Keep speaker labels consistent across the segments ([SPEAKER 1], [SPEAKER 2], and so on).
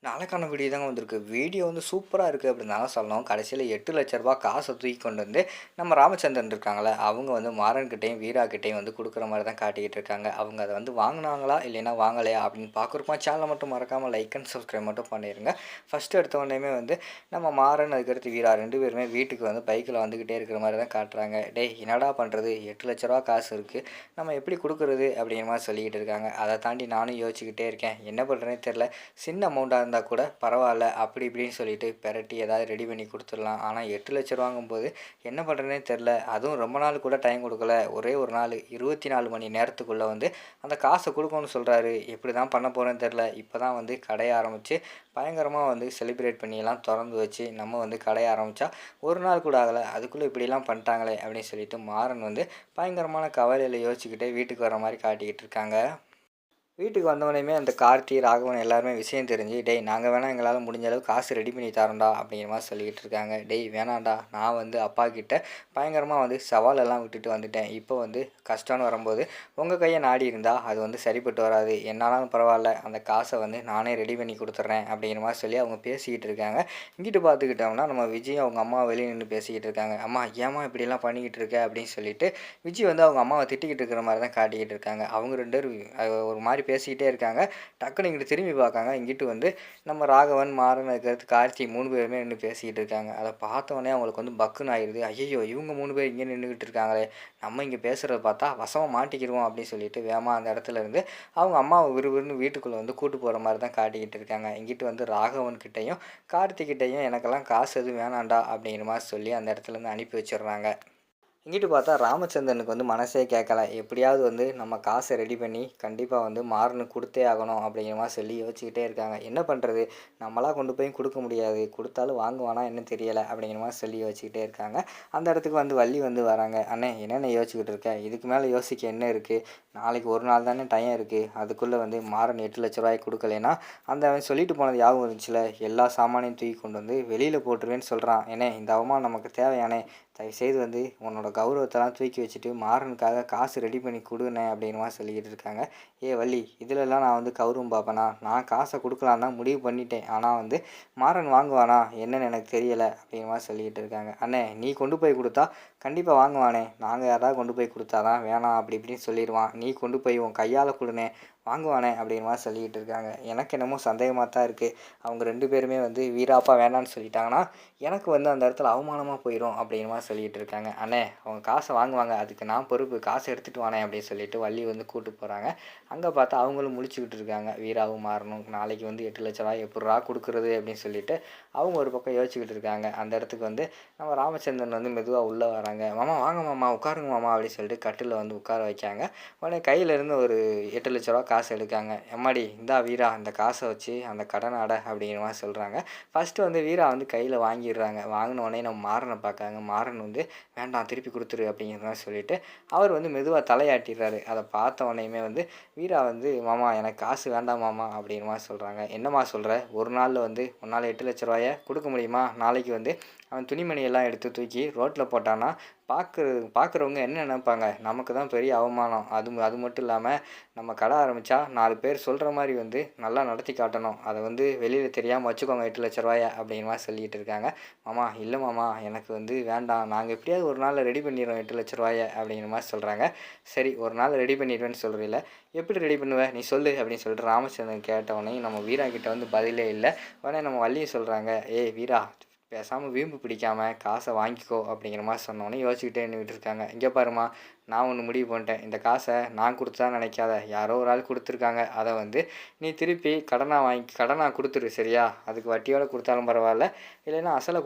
[SPEAKER 1] நாளைக்கான வீடியோ தாங்க வந்திருக்கு. வீடியோ வந்து சூப்பரா இருக்கு அப்படின்னு தாங்க சொல்லணும். கடைசியில ரூ. 8,00,000 காச தூக்கி கொண்டு வந்து நம்ம ராமச்சந்திரன் இருக்காங்கல்ல, அவங்க வந்து மாறன்கிட்டயும், வீராகிட்டயும் வந்து குடுக்குற மாரி தான் காட்டிக்கிட்டு இருக்காங்க. அவங்க அத வந்து வாங்குனாங்களா? இல்லைன்னா வாங்கலையா? அப்படின்னு பார்க்குறப்ப சேனல மட்டும் மறக்காம லைக் அண்ட் சப்ஸ்கிரைப் மட்டும் பண்ணிருங்க. ஃபர்ஸ்ட் எடுத்த உடனேயுமே வந்து நம்ம மாறன், அதுக்கடுத்து வீரா 2 பேருமே வீட்டுக்கு வந்து பைக்ல வந்துகிட்டே இருக்கிற மாரி தான் காட்டுறாங்க. "டேய் என்னடா பண்றது? ரூ. 8,00,000 காசு இருக்கு. நம்ம எப்படி குடுக்குறது?" அப்படிங்கிற மாரி சொல்லிக்கிட்டு இருக்காங்க. அத தாண்டி நானும் யோசிச்சுக்கிட்டே இருக்கேன். என்ன பண்றதுன்னே தெரியல. சின்ன அமௌண்ட்டா இருந்தா கூட பரவால்ல. அப்படி இப்படின்னு சொல்லிட்டு பெரட்டி ஏதாவது ரெடி பண்ணி குடுத்துடலாம். ஆனா ரூ. 8,00,000வாங்கும்போது என்ன பண்ணுறதுனே தெரில. அதுவும் ரொம்ப நாள் கூட டைம் குடுக்கல. ஒரே ஒரு நாள் 24 மணி நேரத்துக்குள்ள வந்து அந்த காச குடுக்கணும்னு சொல்றாரு. எப்படி தான் பண்ண போறேன்னு தெரில. இப்ப தான் வந்து கடைய ஆரம்பிச்சு பயங்கரமா வந்து செலிப்ரேட் பண்ணிலாம் தொறந்து வச்சு நம்ம வந்து கடைய ஆரம்பிச்சா, ஒரு நாள் கூட ஆகல. அதுக்குள்ள இப்படிலாம் பண்ணிட்டாங்களே அப்படின்னு சொல்லிட்டு மாறன் வந்து பயங்கரமான கவலையில யோசிச்சுக்கிட்டே வீட்டுக்கு வர மாரி காட்டிக்கிட்டு இருக்காங்க. வீட்டுக்கு வந்தோனேயுமே அந்த கார்த்தி, ராகவன் எல்லாருமே விஷயம் தெரிஞ்சு, "டேய் நாங்க வேணா எங்களால முடிஞ்ச அளவு காசு ரெடி பண்ணி தரோம்டா" அப்படிங்கிற மாரி சொல்லிக்கிட்டு இருக்காங்க. "டேய் வேணாம்டா, நான் வந்து அப்பாக்கிட்ட பயங்கரமா வந்து சவாலெல்லாம் விட்டுட்டு வந்துட்டேன். இப்போ வந்து கஷ்டம்னு வரும்போது உங்க கைய நாடி இருந்தா அது வந்து சரிப்பட்டு வராது. என்னானாலும் பரவால்ல, அந்த காச வந்து நானே ரெடி பண்ணி குடுத்துட்றேன்" அப்படிங்கிற மாரி சொல்லி அவங்க பேசிக்கிட்டு இருக்காங்க. இங்கிட்டு பார்த்துக்கிட்டோம்னா, நம்ம விஜயும் அவங்க அம்மா வெளிய நின்னு பேசிக்கிட்டு இருக்காங்க. "அம்மா ஏம்மா இப்படிலாம் பண்ணிக்கிட்டு இருக்க?" அப்படின்னு சொல்லிட்டு விஜய் வந்து அவங்க அம்மாவ திட்டிக்கிட்டு இருக்கிற மாரி தான் காட்டிக்கிட்டு இருக்காங்க. அவங்க 2 பேரும் ஒரு மாரி பேசிக்கிட்டே இருக்காங்க. டக்குனு இங்கிட்டு திரும்பி பார்க்காங்க. இங்கிட்டு வந்து நம்ம ராகவன், மாறன், அதுக்கடுத்து கார்த்தி 3 பேருமே நின்னு பேசிக்கிட்டு இருக்காங்க. அத பார்த்தோனே அவங்களுக்கு வந்து பக்குன்னு ஆயிருது. ஐய்யய்யோ! இவங்க 3 பேர் இங்க நின்னுகிட்டு இருக்காங்களே! நம்ம இங்க பேசுறத பார்த்தா வசமா மாட்டிக்கிருவோம் அப்படின்னு சொல்லிட்டு வேகமா அந்த இடத்துல இருந்து அவங்க அம்மாவ விறுவிறுன்னு வீட்டுக்குள்ள வந்து கூட்டு போற மாரி தான் காட்டிக்கிட்டு இருக்காங்க. இங்கிட்டு வந்து ராகவன் கிட்டயும், கார்த்தி கிட்டயும் எனக்கெல்லாம் காசு எதுவும் வேணாம்டா அப்படிங்கிற மாரி சொல்லி அந்த இடத்துலருந்து அனுப்பி வச்சுடுறாங்க. இங்கிட்டு பார்த்தா ராமச்சந்திரனுக்கு வந்து மனசே கேட்கல. எப்படியாவது வந்து நம்ம காச ரெடி பண்ணி கண்டிப்பா வந்து மாறனுக்கு குடுத்தே ஆகணும் அப்படிங்கிற மாரி சொல்லி யோசிச்சுக்கிட்டே இருக்காங்க. என்ன பண்றது? நம்மளா கொண்டு போய் குடுக்க முடியாது. குடுத்தாலும் வாங்குவானா என்னன்னு தெரியல அப்படிங்கிற மாரி சொல்லி யோசிச்சுக்கிட்டே இருக்காங்க. அந்த இடத்துக்கு வந்து வள்ளி வந்து வராங்க. "அண்ணே என்னண்ணே யோசிச்சுக்கிட்டு இருக்க? இதுக்கு மேல யோசிக்க என்ன இருக்கு? நாளைக்கு ஒரு நாள் தானே டைம் இருக்கு. அதுக்குள்ள வந்து மாறன் ரூ. 8,00,000 குடுக்கலைன்னா, அந்த அவன் சொல்லிட்டு போனது ஞாபகம் இருந்துச்சுல்ல, எல்லா சாமானையும் தூக்கி கொண்டு வந்து வெளியில போட்டுருவேன்னு சொல்றான். அண்ணே இந்த அவமானம் நமக்கு தேவையாண்ணே? தயவுசெய்து வந்து உன்னோட கௌரவத்தெல்லாம் தூக்கி வச்சுட்டு மாறனுக்காக காசு ரெடி பண்ணி குடுண்ணே" அப்படிங்கிற மாரி சொல்லிக்கிட்டு இருக்காங்க. வள்ளி இதுலலாம் நான் வந்து கௌரவம் பார்ப்பேனா? நான் காச குடுக்கலான்னு தான் முடிவு பண்ணிட்டேன். ஆனா வந்து மாறன் வாங்குவானா? என்னன்னு எனக்கு தெரியல அப்படிங்கிற மாரி சொல்லிக்கிட்டு இருக்காங்க. "அண்ணே நீ கொண்டு போய் குடுத்தா கண்டிப்பா வாங்குவானே. நாங்க யாராவது கொண்டு போய் குடுத்தா தான் வேணாம் அப்படி இப்படின்னு சொல்லிருவான். நீ கொண்டு போய் உன் கையால குடுண்ணே, வாங்குவானே" அப்படிங்கிற மாரி சொல்லிக்கிட்டு இருக்காங்க. எனக்கு என்னமோ சந்தேகமா தான் இருக்கு. அவங்க 2 பேருமே வந்து வீராப்பா வேணான்னு சொல்லிட்டாங்கன்னா, எனக்கு வந்து அந்த இடத்துல அவமானமா போயிரும் அப்படிங்கிற மாரி சொல்லிக்கிட்டு இருக்காங்க. "அண்ணே அவங்க காச வாங்குவாங்க. அதுக்கு நான் பொறுப்பு. காச எடுத்துட்டு வாண்ணே" அப்படின்னு சொல்லிட்டு வள்ளி வந்து கூட்டு போறாங்க. அங்க பார்த்தா அவங்களும் முழிச்சுக்கிட்டு இருக்காங்க. வீராவும் மாறனும். நாளைக்கு வந்து ரூ. 8,00,000 எப்புட்றா குடுக்குறது அப்படின்னு சொல்லிட்டு அவங்க ஒரு பக்கம் யோசிச்சுக்கிட்டு இருக்காங்க. அந்த இடத்துக்கு வந்து நம்ம ராமச்சந்திரன் வந்து மெதுவா உள்ள வராங்க. "மாமா வாங்க மாமா, உட்காருங்க மாமா" அப்படின்னு சொல்லிட்டு கட்டில்ல வந்து உட்கார வைக்காங்க. உடனே கையில இருந்து ஒரு ரூ. 8,00,000 காசு எடுக்காங்க. "எம்மாடி இந்தா வீரா அந்த காச வச்சு அந்த கடன அட" அப்படிங்கிற மாரி சொல்றாங்க. ஃபர்ஸ்ட்டு வந்து வீரா வந்து கையில வாங்கிடுறாங்க. வாங்கின உடனே நம்ம மாறன பார்க்காங்க. மாறன் வந்து "வேண்டாம் திருப்பி குடுத்துரு" அப்படிங்கிற மாரி சொல்லிட்டு, அவர் வந்து மெதுவா தலையாட்டிர்றாரு. அத பார்த்த உடனேயுமே வந்து வீரா வந்து, "மாமா எனக்கு காசு வேண்டாம் மாமா" அப்படிங்கிற மாரி சொல்றாங்க. "என்னம்மா சொல்ற? ஒரு நாள்ல வந்து உன்னால ரூ. 8,00,000 குடுக்க முடியுமா? நாளைக்கு வந்து அவன் துணிமணியெல்லாம் எடுத்து தூக்கி ரோட்ல போட்டான்னா, பார்க்குறவங்க என்ன நெனைப்பாங்க? நமக்கு தான் பெரிய அவமானம். அது அது மட்டும் இல்லாம நம்ம கடை ஆரம்பிச்சா 4 பேர் சொல்ற மாரி வந்து நல்லா நடத்தி காட்டணும். அத வந்து வெளியில தெரியாம வச்சுக்கோங்க ரூ. 8,00,000 அப்படிங்கிற மாரி சொல்லிட்டு இருக்காங்க. "மாமா இல்ல மாமா எனக்கு வந்து வேண்டாம். நாங்க எப்படியாவது ஒரு நாள்ல ரெடி பண்ணிர்றோம் ரூ. 8,00,000" அப்படிங்கிற மாரி சொல்றாங்க. "சரி ஒரு நாள்ல ரெடி பண்ணிருவேன்னு சொல்றீல்ல, எப்படி ரெடி பண்ணுவ? நீ சொல்லு" அப்படின்னு சொல்லிட்டு ராமச்சந்திரன் கேட்ட உடனே நம்ம வீரா கிட்ட வந்து பதிலே இல்ல. உடனே நம்ம வள்ளியும் சொல்றாங்க, "ஏய் வீரா பேசாம வீம்பு பிடிக்காம காச வாங்கிக்கோ" அப்படிங்கிற மாரி சொன்னோனே யோசிச்சுக்கிட்டே நின்னுட்டு இருக்காங்க. "இங்க பாரும்மா, நான் ஒண்ணு முடிவு பண்ணிட்டேன். இந்த காச நான் குடுத்ததா நெனைக்காத. யாரோ ஒரு ஆள் குடுத்துருக்காங்க. அத வந்து நீ திருப்பி கடனா குடுத்துரு சரியா? அதுக்கு வட்டியோட குடுத்தாலும் பரவால்ல. இல்லைன்னா அசல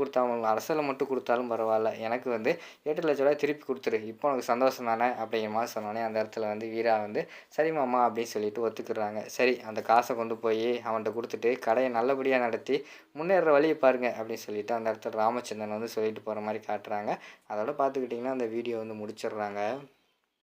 [SPEAKER 1] மட்டும் குடுத்தாலும் பரவால்ல. எனக்கு வந்து ரூ. 8,00,000 திருப்பி குடுத்துரு. இப்போ உனக்கு சந்தோஷம் தானே?" அப்படிங்கிற மாரி சொன்னோனே அந்த இடத்துல வந்து வீரா வந்து, "சரி மாமா" அப்படின்னு சொல்லிட்டு ஒத்துக்கிடுறாங்க. சரி அந்த காச கொண்டு போயி அவன்ட்ட குடுத்துட்டு, கடைய நல்லபடியா நடத்தி முன்னேறுற வழிய பாருங்க அப்படின்னு சொல்லிட்டு அந்த இடத்துல ராமச்சந்திரன் வந்து சொல்லிட்டு போற மாரி காட்டுறாங்க. அதோட பார்த்துக்கிட்டிங்கன்னா அந்த வீடியோ வந்து முடிச்சிடுறாங்க.